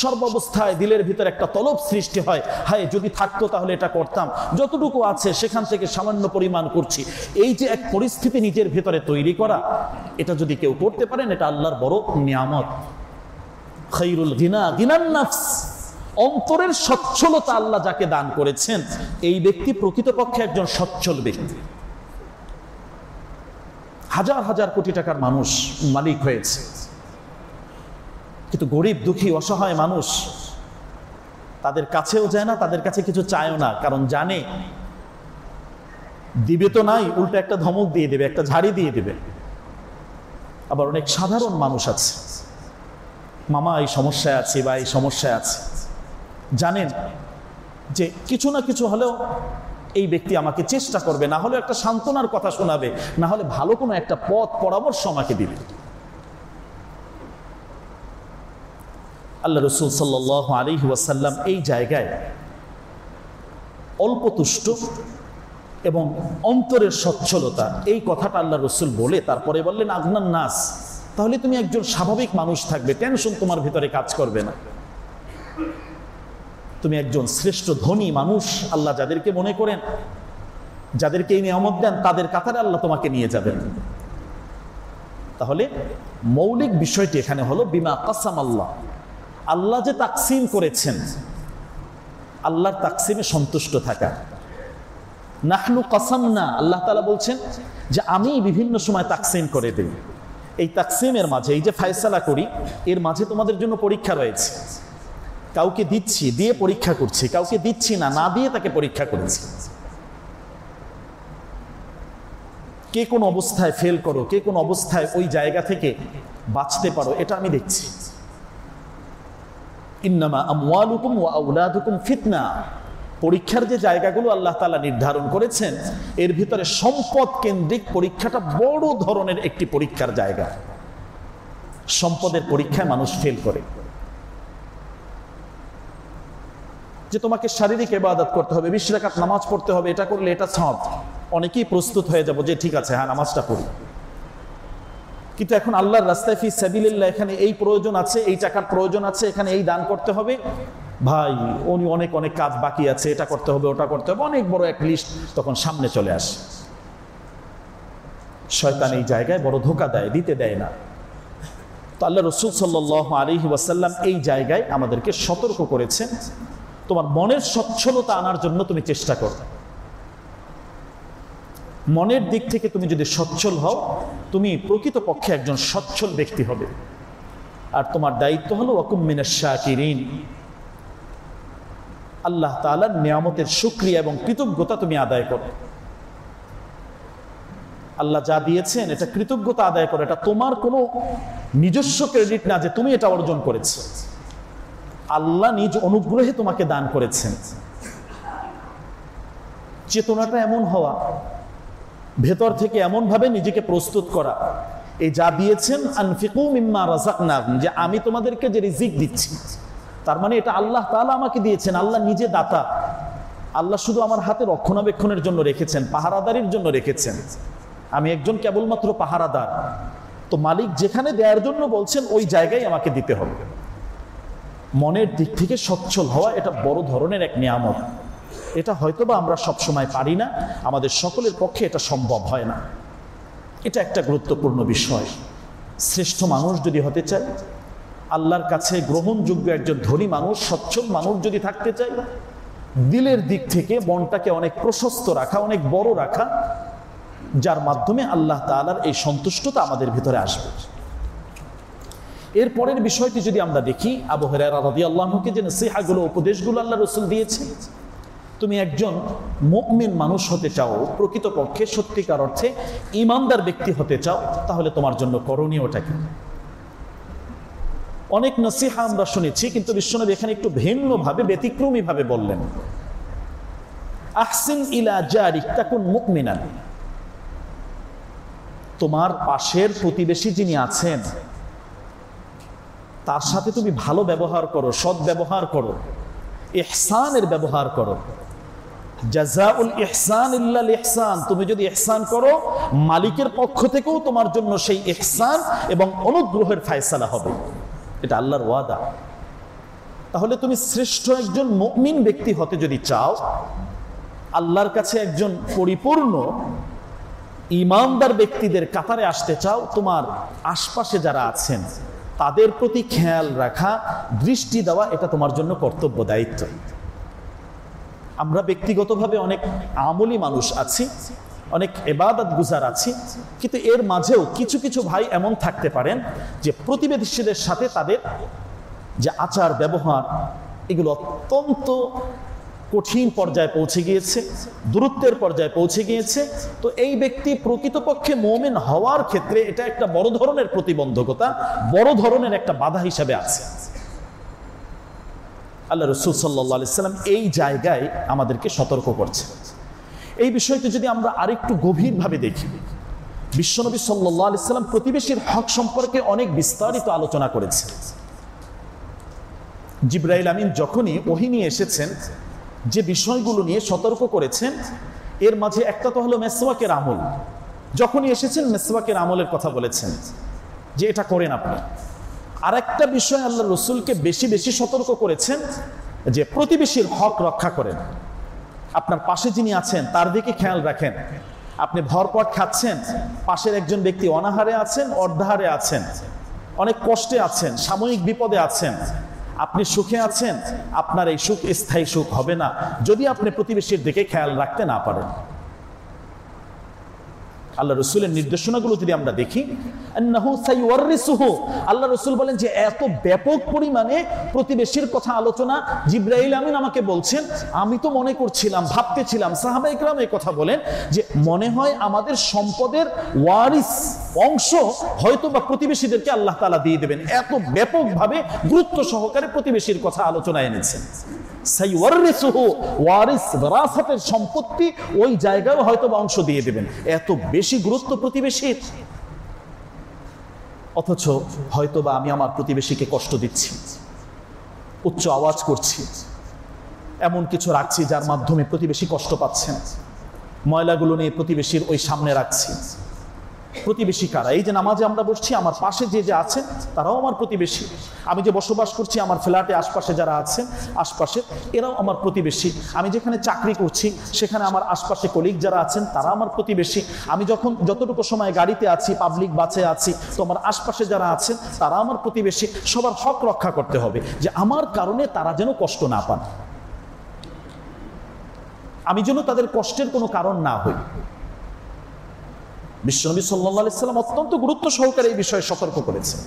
সর্বাবস্থায় দিলের ভিতরে একটা তলব সৃষ্টি হয়, হায় যদি থাকতো তাহলে এটা করতাম, যতটুকু আছে সেখান থেকে সামান্য পরিমাণ করছি। এই যে এক পরিস্থিতি নিজের ভিতরে তৈরি করা, এটা যদি কেউ করতে পারেন, এটা আল্লাহর বড় নিয়ামত। খায়রুল গিনা গিনান নাফস, অন্তরের সচ্ছলতা আল্লাহ যাকে দান করেছেন, এই ব্যক্তি প্রকৃতপক্ষে একজন সচ্ছল ব্যক্তি। হাজার হাজার কোটি টাকার মানুষ মালিক হয়েছে, কিন্তু গরিব দুঃখী অসহায় মানুষ তাদের কাছেও যায় না, তাদের কাছে কিছু চায়ও না, কারণ জানে দিবে তো নাই, উল্টো একটা ধমক দিয়ে দেবে, একটা ঝাড়ি দিয়ে দেবে। আবার অনেক সাধারণ মানুষ আছে, মামা এই সমস্যায় আছে বা এই সমস্যায় আছে, জানেন যে কিছু না কিছু হলেও এই ব্যক্তি আমাকে চেষ্টা করবে, না হলে একটা সান্ত্বনার কথা শোনাবে, না হলে ভালো কোনো একটা পথ পরামর্শ আমাকে দিবে। আল্লাহ রাসূল সাল্লাল্লাহু আলাইহি ওয়াসাল্লাম এই জায়গায় অল্প তুষ্ট এবং অন্তরের সচ্ছলতা, এই কথাটা আল্লাহ রাসূল বলে তারপরে বললেন আগনান নাস, তাহলে তুমি একজন স্বাভাবিক মানুষ থাকবে, টেনশন তোমার ভিতরে কাজ করবে না, তুমি একজন শ্রেষ্ঠ ধনী মানুষ। আল্লাহ যাদেরকে মনে করেন, যাদেরকে এই নিয়ামত দেন, তাদের কাতারে আল্লাহ তোমাকে নিয়ে যাবেন। তাহলে মৌলিক বিষয়টি এখানে হলো বিমা কাসাম আল্লাহ, আল্লাহ যে তাকসিম করেছেন, আল্লাহর তাকসিমে সন্তুষ্ট থাকা। নাহনু কাসামনা, আল্লাহ তাআলা বলছেন যে আমি বিভিন্ন সময় তাকসিম করে দিই। এই তাকসিমের মাঝে, এই যে ফায়সালা করি, এর মাঝে তোমাদের জন্য পরীক্ষা রয়েছে। কাউকে দিচ্ছি, দিয়ে পরীক্ষা করছি, কাউকে দিচ্ছি না, না দিয়ে তাকে পরীক্ষা করেছি। কে কোন অবস্থায় ফেল করো, কে কোন অবস্থায় ওই জায়গা থেকে বাঁচতে পারো, এটা আমি দেখছি। ইন্নামা আমওয়ালুকুম ওয়া আওলাদুকুম ফিতনা, পরীক্ষার যে জায়গাগুলো আল্লাহ তাআলা নির্ধারণ করেছেন, এর ভিতরে সম্পদ কেন্দ্রিক পরীক্ষাটা বড় ধরনের একটি পরীক্ষার জায়গা। সম্পদের পরীক্ষায় মানুষ ফেল করে। যে তোমাকে শারীরিক ইবাদত করতে হবে, 20 রাকাত নামাজ পড়তে হবে, এটা করলে এটা সওয়াব, অনেকেই প্রস্তুত হয়ে যাব যে ঠিক আছে, হ্যাঁ নামাজটা পড়ি। কিন্তু এখন আল্লাহর রাস্তায় ফি সাবিলিল্লাহ, এখানে এই প্রয়োজন আছে, এই টাকার প্রয়োজন আছে, এখানে এই দান করতে হবে, ভাই উনি অনেক অনেক কাজ বাকি আছে, এটা করতে হবে, ওটা করতে হবে, অনেক বড় এক লিস্ট তখন সামনে চলে আসে। শয়তান এই জায়গায় বড় ধোঁকা দেয়, দিতে দেয় না। তো আল্লাহ রাসূল সাল্লাল্লাহু আলাইহি ওয়াসাল্লাম এই জায়গায় আমাদেরকে সতর্ক করেছেন, তোমার মনের সচ্ছলতা আনার জন্য তুমি চেষ্টা করো। মনের দিক থেকে তুমি যদি সচ্ছল হও, তুমি প্রকৃতপক্ষে একজন সচ্ছল ব্যক্তি হবে। আর তোমার দায়িত্ব হলো ওয়াকুম মিনাশ শাকিরিন, আল্লাহ তাআলার নিয়ামতের শুকরিয়া এবং কৃতজ্ঞতা তুমি আদায় করো। আল্লাহ যা দিয়েছেন এটা কৃতজ্ঞতা আদায় করো। এটা তোমার কোনো নিজস্ব ক্রেডিট না যে তুমি এটা অর্জন করেছো, আল্লাহ নিজ অনুগ্রহে তোমাকে দান করেছেন। চেতনাটা এমন হওয়া, ভেতর থেকে এমন ভাবে নিজেকে প্রস্তুত করা, এই যা দিয়েছেন আনফিকু মিম্মা রাযাকনাকুম, যে আমি তোমাদেরকে যে রিজিক দিচ্ছি, তার মানে এটা আল্লাহ তাআলা আমাকে দিয়েছেন, আল্লাহ নিজে দাতা। আল্লাহ শুধু আমার হাতে রক্ষণাবেক্ষণের জন্য রেখেছেন, পাহারাদারির জন্য রেখেছেন। আমি একজন কেবলমাত্র পাহারাদার। তো মালিক যেখানে দেওয়ার জন্য বলছেন, ওই জায়গায় আমাকে দিতে হবে। মনের দিক থেকে সচ্ছল হওয়া, এটা বড় ধরনের এক নিয়ামত। এটা হয়তোবা আমরা সবসময় পারি না, আমাদের সকলের পক্ষে এটা সম্ভব হয় না। এটা একটা গুরুত্বপূর্ণ বিষয়। শ্রেষ্ঠ মানুষ যদি হতে চায়, আল্লাহর কাছে গ্রহণযোগ্য একজন ধনী মানুষ, সচ্ছল মানুষ যদি থাকতে চায়, দিলের দিক থেকে মনটাকে অনেক প্রশস্ত রাখা, অনেক বড় রাখা, যার মাধ্যমে আল্লাহ তাআলার এই সন্তুষ্টতা আমাদের ভিতরে আসবে। এর পরের বিষয়টি যদি আমরা দেখি, আবু হুরায়রা রাদিয়াল্লাহু আনহুকে যে নসিহাগুলো, উপদেশগুলো আল্লাহ রাসূল দিয়েছেন, তুমি একজন মুমিন মানুষ হতে চাও, প্রকৃতপক্ষে সত্যিকার অর্থে ঈমানদার ব্যক্তি হতে চাও, তাহলে তোমার জন্য করণীয়টা কি? অনেক নসিহা আমরা শুনেছি, কিন্তু বিশ্বনবী এখানে একটু ভিন্নভাবে, ব্যতিক্রমীভাবে বললেন, আহসিন ইলা জারিক তাকুন মুমিনান, তোমার পাশের প্রতিবেশী যিনি আছেন তার সাথে তুমি ভালো ব্যবহার করো, সৎ ব্যবহার করো, ইহসানের ব্যবহার করো। জাযাউল ইহসান ইল্লাল ইহসান, তুমি যদি ইহসান করো, মালিকের পক্ষ থেকেও তোমার জন্য সেই ইহসান এবং অনুগ্রহের ফায়সালা হবে। এটা আল্লাহর ওয়াদা। তাহলে তুমি শ্রেষ্ঠ একজন মুমিন ব্যক্তি হতে যদি চাও, আল্লাহর কাছে একজন পরিপূর্ণ ঈমানদার ব্যক্তিদের কাতারে আসতে চাও, তোমার আশপাশে যারা আছেন তাদের প্রতি খেয়াল রাখা, দৃষ্টি দেওয়া, এটা তোমার জন্য কর্তব্য, দায়িত্ব। আমরা ব্যক্তিগতভাবে অনেক আমলি মানুষ আছি, অনেক ইবাদত গুজার আছি, কিন্তু এর মাঝেও কিছু কিছু ভাই এমন থাকতে পারেন যে প্রতিবেশীদের সাথে তাদের যে আচার ব্যবহার, এগুলো অত্যন্ত কঠিন পর্যায়ে পৌঁছে গিয়েছে, দূরত্বের পর্যায়ে পৌঁছে গিয়েছে। তো এই ব্যক্তি প্রকৃতপক্ষে মুমিন হওয়ার ক্ষেত্রে এটা একটা বড় ধরনের প্রতিবন্ধকতা, বড় ধরনের একটা বাধা হিসাবে আছে। আল্লাহ রাসূল সাল্লাল্লাহু আলাইহি সাল্লাম এই জায়গায় আমাদেরকে সতর্ক করছে। এই বিষয়টি যদি আমরা আরেকটু গভীরভাবে দেখি, বিশ্বনবী সাল্লাল্লাহু আলাইহি সাল্লাম প্রতিবেশীর হক সম্পর্কে অনেক বিস্তারিত আলোচনা করেছেন। জিবরাইল আমিন যখনই ওহী নিয়ে এসেছেন, যে বিষয়গুলো নিয়ে সতর্ক করেছেন, এর মাঝে একটা তো হলো মেসওয়াকের আমল। যখনই এসেছেন মেসওয়াকের আমলের কথা বলেছেন যে এটা করেন আপনি। আর একটা বিষয় আল্লাহ রসুলকে বেশি বেশি সতর্ক করেছেন যে প্রতিবেশীর হক রক্ষা করেন। আপনার পাশে যিনি আছেন তার দিকে খেয়াল রাখেন। আপনি ভরপট খাচ্ছেন, পাশের একজন ব্যক্তি অনাহারে আছেন, অর্ধাহারে আছেন, অনেক কষ্টে আছেন, সাময়িক বিপদে আছেন। আপনি সুখে আছেন, আপনার এই সুখ স্থায়ী সুখ হবে না যদি আপনি প্রতিবেশীর দিকে খেয়াল রাখতে না পারেন। আল্লাহ রসুলের নির্দেশনাগুলো যদি আমরা দেখি, আল্লাহ রসুল বলেন যে এত ব্যাপক পরিমাণে প্রতিবেশীর কথা আলোচনা। জিবরাইল আমিন আমাকে বলছেন, আমি তো মনে করছিলাম, ভাবতেছিলাম, সাহাবা ইকরাম এই কথা বলেন যে মনে হয় আমাদের সম্পদের ওয়ারিস অংশ হয়তো বা প্রতিবেশীদেরকে আল্লাহ তাআলা দিয়ে দেবেন। এত ব্যাপকভাবে গুরুত্ব সহকারে প্রতিবেশীর কথা আলোচনা এনেছেন। ওয়ারিসের সম্পত্তি ওই জায়গায় হয়তো অংশ দিয়ে দেবেন, এত বেশি গুরুত্ব প্রতিবেশীর। অথচ হয়তোবা আমি আমার প্রতিবেশীকে কষ্ট দিচ্ছি, উচ্চ আওয়াজ করছি, এমন কিছু রাখছি যার মাধ্যমে প্রতিবেশী কষ্ট পাচ্ছেন, ময়লাগুলো নিয়ে প্রতিবেশীর ওই সামনে রাখছি। প্রতিবেশী কারা? এই যে নামাজে আমরা বসছি, আমার পাশে যে যে আছেন তারাও আমার প্রতিবেশী। আমি যে বসবাস করছি, আমার ফ্ল্যাটে আশপাশে যারা আছেন আশপাশে, এরাও আমার প্রতিবেশী। আমি যেখানে চাকরি করছি সেখানে আমার আশপাশে কলিগ যারা আছেন তারা আমার প্রতিবেশী। আমি যখন যতটুকু সময় গাড়িতে আছি, পাবলিক বাসে আছি, তো আমার আশপাশে যারা আছেন তারা আমার প্রতিবেশী। সবার হক রক্ষা করতে হবে যে আমার কারণে তারা যেন কষ্ট না পান, আমি যেন তাদের কষ্টের কোনো কারণ না হই। বিশ্বনবী সাল্লাল্লাহু আলাইহি সাল্লাম অত্যন্ত গুরুত্ব সহকারে এই বিষয়ে সতর্ক করেছেন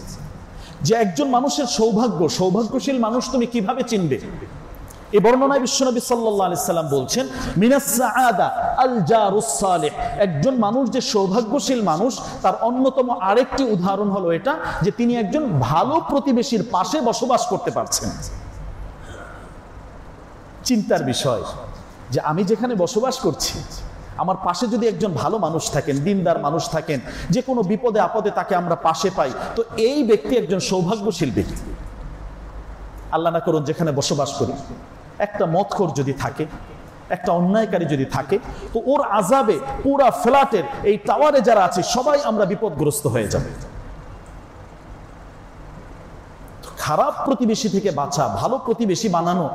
যে একজন মানুষের সৌভাগ্যশীল মানুষ তুমি কিভাবে চিনবে। এই বর্ণনায় বিশ্বনবী সাল্লাল্লাহু আলাইহি সাল্লাম বলছেন, মিনাস সাআদা আল জারুস সালিহ। একজন মানুষ যে সৌভাগ্যশীল মানুষ, তার অন্যতম আরেকটি উদাহরণ হলো এটা যে তিনি একজন ভালো প্রতিবেশীর পাশে বসবাস করতে পারছেন। চিন্তার বিষয় যে আমি যেখানে বসবাস করছি, আমার পাশে যদি একজন ভালো মানুষ থাকেন, দিনদার মানুষ থাকেন, যে কোনো বিপদে আপদে তাকে আমরা পাশে পাই, তো এই ব্যক্তি একজন সৌভাগ্যশীল ব্যক্তি। আল্লাহ না করুন যেখানে বসবাস করি একটা মদখোর যদি থাকে, একটা অন্যায়কারী যদি থাকে, তো ওর আযাবে পুরা ফ্ল্যাটের এই টাওয়ারে যারা আছে সবাই আমরা বিপদগ্রস্ত হয়ে যাব। খারাপ প্রতিবেশী থেকে বাঁচা, ভালো প্রতিবেশী বানানো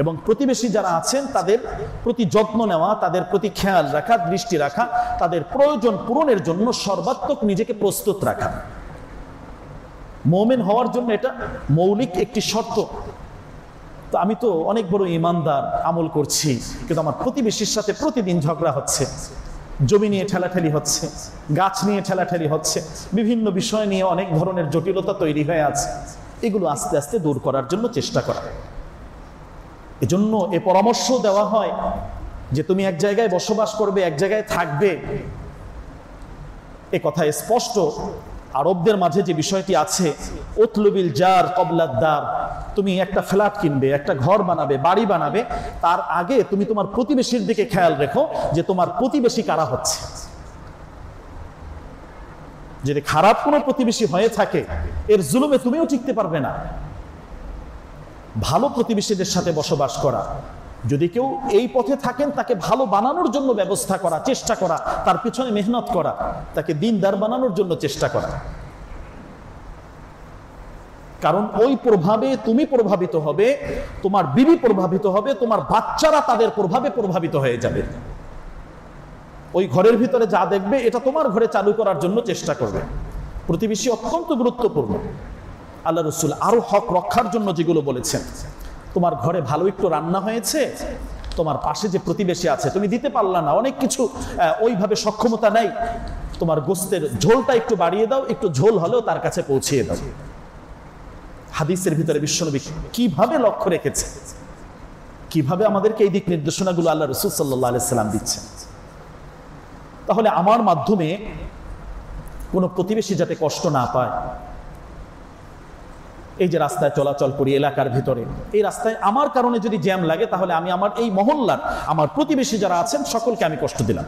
এবং প্রতিবেশী যারা আছেন তাদের প্রতি যত্ন নেওয়া, তাদের প্রতি খেয়াল রাখা, দৃষ্টি রাখা, তাদের প্রয়োজন পূরণের জন্য সর্বাত্মক নিজেকে প্রস্তুত রাখা। মুমিন হওয়ার জন্য এটা মৌলিক একটি শর্ত। তো আমি তো অনেক বড় ঈমানদার, আমল করছি, কিন্তু আমার প্রতিবেশীর সাথে প্রতিদিন ঝগড়া হচ্ছে, জমি নিয়ে ঠেলাঠেলি হচ্ছে, গাছ নিয়ে ঠেলাঠেলি হচ্ছে, বিভিন্ন বিষয় নিয়ে অনেক ধরনের জটিলতা তৈরি হয়ে আছে। এগুলো আস্তে আস্তে দূর করার জন্য চেষ্টা করা। এজন্য এ পরামর্শ দেওয়া হয় যে তুমি এক জায়গায় বসবাস করবে, এক জায়গায় থাকবে, এ কথা স্পষ্ট। আরবদের মাঝে যে বিষয়টি আছে, উতলুবিল জার কবলাদ দার, তুমি একটা ফ্ল্যাট কিনবে, একটা ঘর বানাবে, বাড়ি বানাবে, তার আগে তুমি তোমার প্রতিবেশীর দিকে খেয়াল রেখো যে তোমার প্রতিবেশী কারা হচ্ছে। যদি খারাপ কোনো প্রতিবেশী হয়ে থাকে, এর জুলুমে তুমিও টিকতে পারবে না। ভালো প্রতিবেশীদের সাথে বসবাস করা, যদি কেউ এই পথে থাকেন তাকে ভালো বানানোর জন্য ব্যবস্থা করা, চেষ্টা করা, তার পিছনে মেহনত করা, তাকে দিনদার বানানোর জন্য চেষ্টা করা। কারণ ওই প্রভাবে তুমি প্রভাবিত হবে, তোমার বিবি প্রভাবিত হবে, তোমার বাচ্চারা তাদের প্রভাবে প্রভাবিত হয়ে যাবে। ওই ঘরের ভিতরে যা দেখবে এটা তোমার ঘরে চালু করার জন্য চেষ্টা করবে। প্রতিবেশী অত্যন্ত গুরুত্বপূর্ণ। আল্লাহ রাসূল আরো হক রক্ষার জন্য যেগুলো বলেছেন, তোমার ঘরে ভালো একটু রান্না হয়েছে, তোমার পাশে যে প্রতিবেশী আছে তুমি দিতে পারলা না, অনেক কিছু ওইভাবে সক্ষমতা নাই, তোমার গোস্তের ঝোলটা একটু বাড়িয়ে দাও, একটু ঝোল হলেও তার কাছে পৌঁছিয়ে দাও। হাদিসের ভিতরে বিশ্বনবী কিভাবে লক্ষ্য রেখেছে, কিভাবে আমাদেরকে এই দিক নির্দেশনাগুলো আল্লাহ রাসূল সাল্লাল্লাহু আলাইহি সাল্লাম দিচ্ছেন। তাহলে আমার মাধ্যমে কোনো প্রতিবেশী যাতে কষ্ট না পায়, এই যে রাস্তায় চলাচল করি এলাকার ভিতরে, এই রাস্তায় আমার কারণে যদি জ্যাম লাগে তাহলে আমি আমার এই মহল্লার আমার প্রতিবেশী যারা আছেন সকলকে আমি কষ্ট দিলাম।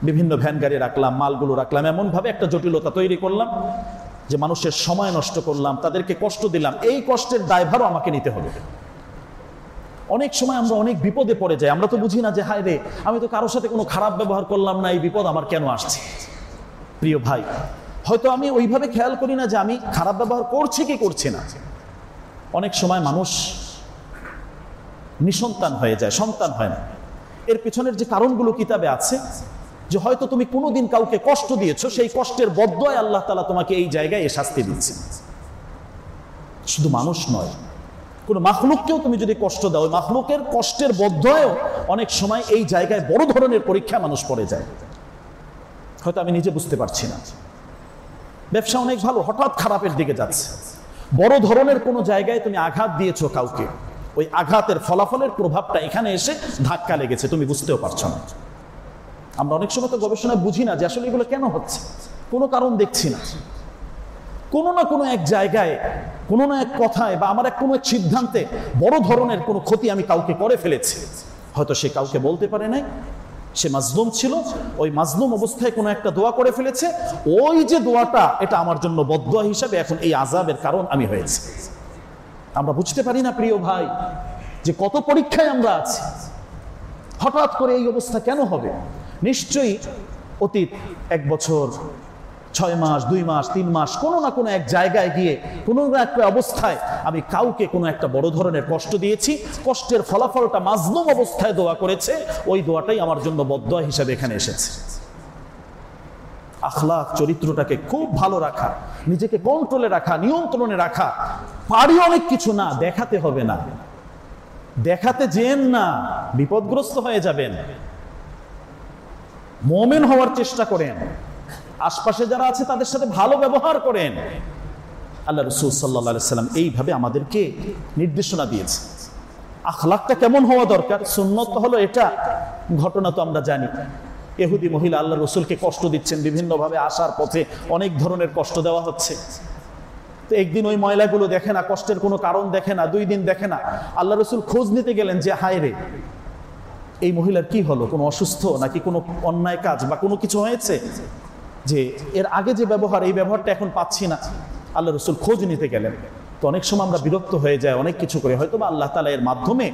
বিভিন্ন ভ্যান গাড়ি রাখলাম, মালগুলো রাখলাম, এমনভাবে একটা জটিলতা তৈরি করলাম যে মানুষের সময় নষ্ট করলাম, তাদেরকে কষ্ট দিলাম। এই কষ্টের দায়ভারও আমাকে নিতে হবে। অনেক সময় আমরা অনেক বিপদে পড়ে যাই, আমরা তো বুঝি না যে হায় রে, আমি তো কারোর সাথে কোনো খারাপ ব্যবহার করলাম না, এই বিপদ আমার কেন আসছে। প্রিয় ভাই, হয়তো আমি ওইভাবে খেয়াল করি না যে আমি খারাপ ব্যবহার করছি কি করছি না। অনেক সময় মানুষ নিঃসন্তান হয়ে যায়, সন্তান হয় না। এর পেছনের যে কারণগুলো কিতাবে আছে, যে হয়তো তুমি কোনোদিন কাউকে কষ্ট দিয়েছো, সেই কষ্টের বদয়ায় আল্লাহ তাআলা তোমাকে এই জায়গায় এ শাস্তি দিচ্ছেন। শুধু মানুষ নয়, কোনো মাখলুককেও তুমি যদি কষ্ট দাও, ওই মাখলুকের কষ্টের বদয়ায়ও অনেক সময় এই জায়গায় বড় ধরনের পরীক্ষা মানুষ পড়ে যায়। হয়তো আমি নিজে বুঝতে পারছি না, ব্যবসা অনেক ভালো, হঠাৎ খারাপের দিকে যাচ্ছে। বড় ধরনের কোনো জায়গায় তুমি আঘাত দিয়েছো কাউকে, ওই আঘাতের ফলাফলের প্রভাবটা এখানে এসে ধাক্কা লেগেছে, তুমি বুঝতেও পারছো না। আমরা অনেক সময় তো গবেষণায় বুঝি না যে আসলে এগুলো কেন হচ্ছে, কোনো কারণ দেখছি না। কোনো না কোনো এক জায়গায়, কোনো না এক কথায় বা আমার কোনো এক সিদ্ধান্তে বড় ধরনের কোনো ক্ষতি আমি কাউকে করে ফেলেছি। হয়তো সে কাউকে বলতে পারে নাই, সে মাজলুম ছিল, ওই মাজলুম অবস্থায় কোনো একটা দোয়া করে ফেলেছে, ওই যে দোয়াটা এটা আমার জন্য বদদোয়া হিসাবে এখন এই আযাবের কারণ আমি হয়েছে। আমরা বুঝতে পারি না প্রিয় ভাই যে কত পরীক্ষায় আমরা আছি। হঠাৎ করে এই অবস্থা কেন হবে? নিশ্চয়ই অতীত 1 বছর, 6 মাস, 2 মাস, 3 মাস কোনো না কোনো এক জায়গায় গিয়ে কোনো না একটা অবস্থায় আমি কাউকে কোনো একটা বড় ধরনের কষ্ট দিয়েছি। কষ্টের ফলাফলটা মাজলুম অবস্থায় দোয়া করেছে, ওই দোয়াটাই আমার জন্য বদদোয়া হিসেবে এখানে এসেছে। আখলাক, চরিত্রটাকে খুব ভালো রাখা, নিজেকে কন্ট্রোলে রাখা, নিয়ন্ত্রণে রাখা। পারি অনেক কিছু না, দেখাতে হবে না, দেখাতে যেন না, বিপদগ্রস্ত হয়ে যাবেন। মুমিন হওয়ার চেষ্টা করেন, আশপাশে যারা আছে তাদের সাথে ভালো ব্যবহার করেন। আল্লাহ রাসূল সাল্লাল্লাহু আলাইহি সাল্লাম এইভাবে আমাদেরকে নির্দেশনা দিয়েছে। আখলাকটা কেমন হওয়া দরকার? সুন্নত হলো এটা। ঘটনা তো আমরা জানি, ইহুদি মহিলা আল্লাহ রাসূলকে কষ্ট দিচ্ছেন, বিভিন্নভাবে আসার পথে অনেক ধরনের কষ্ট দেওয়া হচ্ছে। তো একদিন ওই ময়লাগুলো দেখে না, কষ্টের কোনো কারণ দেখে না, 2 দিন দেখে না। আল্লাহ রাসূল খোঁজ নিতে গেলেন যে হায় রে, এই মহিলার কি হলো, কোনো অসুস্থ নাকি কোনো অন্যায় কাজ বা কোনো কিছু হয়েছে, যে এর আগে যে ব্যবহার, এই ব্যবহারটা এখন পাচ্ছি না। আল্লাহ রাসূল খোঁজ নিতে গেলেন। তো অনেক সময় আমরা বিরক্ত হয়ে যাই, অনেক কিছু করে, হয়তো বা আল্লাহ তাআলা এর মাধ্যমে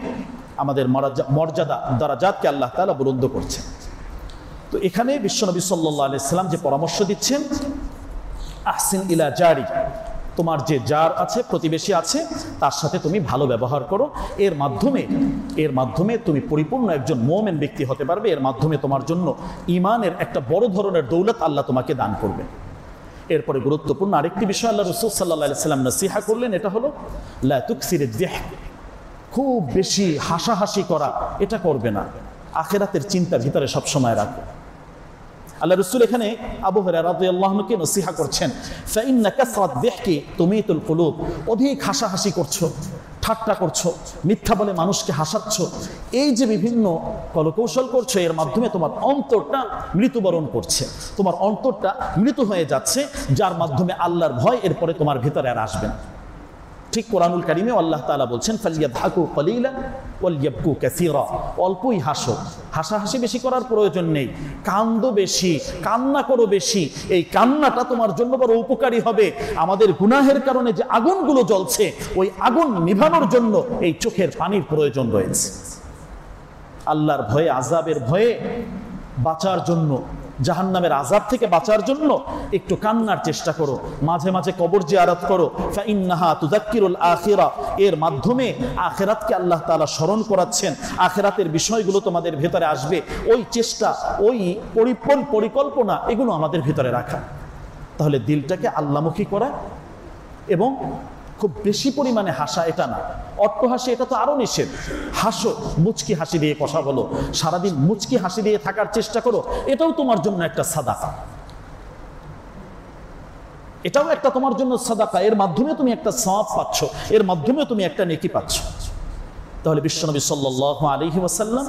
আমাদের মর্যাদা, দারাজাতকে আল্লাহ তাআলা বুলন্দ করছেন। তো এখানে বিশ্বনবী সাল্লাল্লাহু আলাইহি সাল্লাম যে পরামর্শ দিচ্ছেন, আহসিন ইলা জারি, তোমার যে জার আছে, প্রতিবেশী আছে, তার সাথে তুমি ভালো ব্যবহার করো। এর মাধ্যমে তুমি পরিপূর্ণ একজন মুমিন ব্যক্তি হতে পারবে। এর মাধ্যমে তোমার জন্য ঈমানের একটা বড় ধরনের দৌলত আল্লাহ তোমাকে দান করবে। এরপরে গুরুত্বপূর্ণ আরেকটি বিষয় আল্লাহ রাসূল সাল্লাল্লাহু আলাইহি সাল্লাম নসিহা করলেন, এটা হলো লা তুকসিরিদ যিহক, খুব বেশি হাসাহাসি করা এটা করবে না। আখিরাতের চিন্তা ভিতরে সব সময় রাখো। আল্লাহ রাসূল এখানে আবু হুরায়রা রাদিয়াল্লাহু আনহুকে নসিহা করছেন, ফাইন্না কাসরাত যিহকি তুমিতুল কুলুব, অধিক হাসাহাসি করছো, ঠাট্টা করছো, মিথ্যা বলে মানুষকে হাসাচ্ছ, এই যে বিভিন্ন কলকৌশল করছো, এর মাধ্যমে তোমার অন্তরটা মৃত্যুবরণ করছে, তোমার অন্তরটা মৃত হয়ে যাচ্ছে, যার মাধ্যমে আল্লাহর ভয় এরপরে তোমার ভিতরে আর আসবে না। ঠিক কোরআনুল কারীমে আল্লাহ তাআলা বলছেন, ফালইয়াদহাকু কলিলান ওয়ালইয়াবকু কাসীরা, অল্পই হাসো, হাসাহাসি বেশি করার প্রয়োজন নেই, কান্দো বেশি, কান্না করো বেশি। এই কান্নাটা তোমার জন্য বড় উপকারী হবে। আমাদের গুনাহের কারণে যে আগুনগুলো জ্বলছে, ওই আগুন নিভানোর জন্য এই চোখের পানির প্রয়োজন রয়েছে। আল্লাহর ভয়ে, আযাবের ভয়ে বাঁচার জন্য, জাহান্নামের আযাব থেকে বাঁচার জন্য একটু কান্নার চেষ্টা করো, মাঝে মাঝে কবর জিয়ারত করো। ফাইন্নাহা তুযাক্কিরুল আখিরা, এর মাধ্যমে আখিরাতকে আল্লাহ তাআলা স্মরণ করাচ্ছেন, আখিরাতের বিষয়গুলো তোমাদের ভেতরে আসবে। ওই চেষ্টা, ওই পরিকল্পনা, এগুলো আমাদের ভিতরে রাখা। তাহলে দিলটাকে আল্লাহমুখী করা, এবং খুব বেশি পরিমাণে হাসা এটা না, অট্টহাসি এটা তো আরো নিষেধ। হাসো, মুচকি হাসি দিয়ে কথা বলো, সারাদিন মুচকি হাসি দিয়ে থাকার চেষ্টা করো, এটাও তোমার জন্য একটা সাদাকা, এটাও একটা তোমার জন্য সাদাকা। এর মাধ্যমে তুমি একটা সওয়াব পাচ্ছ, এর মাধ্যমে তুমি একটা নেকি পাচ্ছ। তাহলে বিশ্বনবী সাল্লাল্লাহু আলাইহি ওয়াসাল্লাম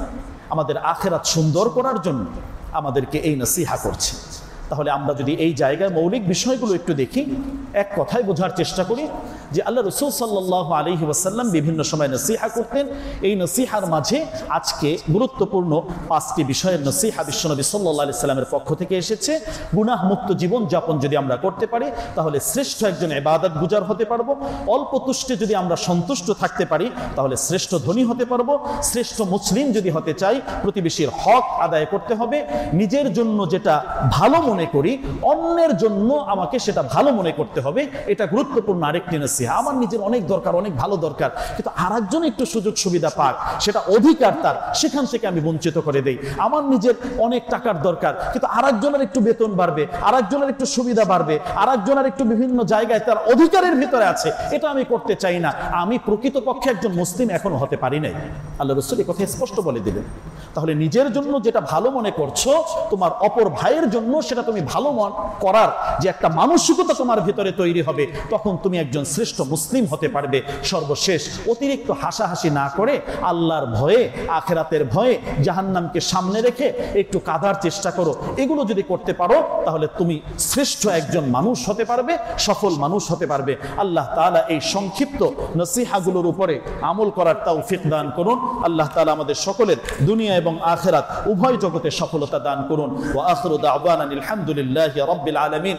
আমাদের আখিরাত সুন্দর করার জন্য আমাদেরকে এই নসিহা করছে। তাহলে আমরা যদি এই জায়গায় মৌলিক বিষয়গুলো একটু দেখি, এক কথায় বোঝার চেষ্টা করি যে আল্লাহ রাসূল সাল্লাল্লাহু আলাইহি ওয়াসাল্লাম বিভিন্ন সময় নসিহা করতেন। এই নসিহার মাঝে আজকে গুরুত্বপূর্ণ 5টি বিষয়ের নসিহা বিশ্বনবী সাল্লাল্লাহু আলাইহি সাল্লামের পক্ষ থেকে এসেছে। গুনাহ মুক্ত জীবন যাপন যদি আমরা করতে পারি তাহলে শ্রেষ্ঠ একজন ইবাদত গুজার হতে পারবো। অল্প তুষ্টে যদি আমরা সন্তুষ্ট থাকতে পারি তাহলে শ্রেষ্ঠ ধনী হতে পারবো। শ্রেষ্ঠ মুসলিম যদি হতে চাই প্রতিবেশীর হক আদায় করতে হবে। নিজের জন্য যেটা ভালো মনে করি অন্যের জন্য আমাকে সেটা ভালো মনে করতে হবে। এটা গুরুত্বপূর্ণ আরেকটি নসিহা। আমার নিজের অনেক দরকার, অনেক ভালো দরকার, কিন্তু আরেকজন একটু সুযোগ সুবিধা পাক, সেটা অধিকার তার, সেখান থেকে আমি বঞ্চিত করে দেই। আমার নিজের অনেক টাকার দরকার, কিন্তু আরেকজনের একটু বেতন বাড়বে, আরেকজনের একটু সুবিধা বাড়বে, আরেকজনের একটু বিভিন্ন জায়গায় তার অধিকারের ভিতরে আছে, এটা আমি করতে চাই না। আমি প্রকৃতপক্ষে একজন মুসলিম এখনো হতে পারি নাই। আল্লাহ রাসূল এই কথা স্পষ্ট বলে দিলেন। তাহলে নিজের জন্য যেটা ভালো মনে করছো, তোমার অপর ভাইয়ের জন্য সেটা তুমি ভালো করার যে একটা মানসিকতা তোমার ভিতরে তৈরি হবে, তখন তুমি একজন শ্রেষ্ঠ মুসলিম হতে পারবে। সর্বশেষ, অতিরিক্ত হাসাহাসি না করে আল্লাহর ভয়ে, আখিরাতের ভয়ে, জাহান্নামকে সামনে রেখে একটু কাঁদার চেষ্টা করো। এগুলো যদি করতে পারো তাহলে তুমি শ্রেষ্ঠ একজন মানুষ হতে পারবে, সফল মানুষ হতে পারবে। আল্লাহ তাআলা এই সংক্ষিপ্ত নসিহাগুলোর উপরে আমল করার তৌফিক দান করুন। আল্লাহ তাআলা আমাদের সকলের দুনিয়া এবং আখিরাত উভয় জগতে সফলতা দান করুন। ওয়া আখিরু দাওয়ানা আলহামদুলিল্লাহি রাব্বিল আলামিন।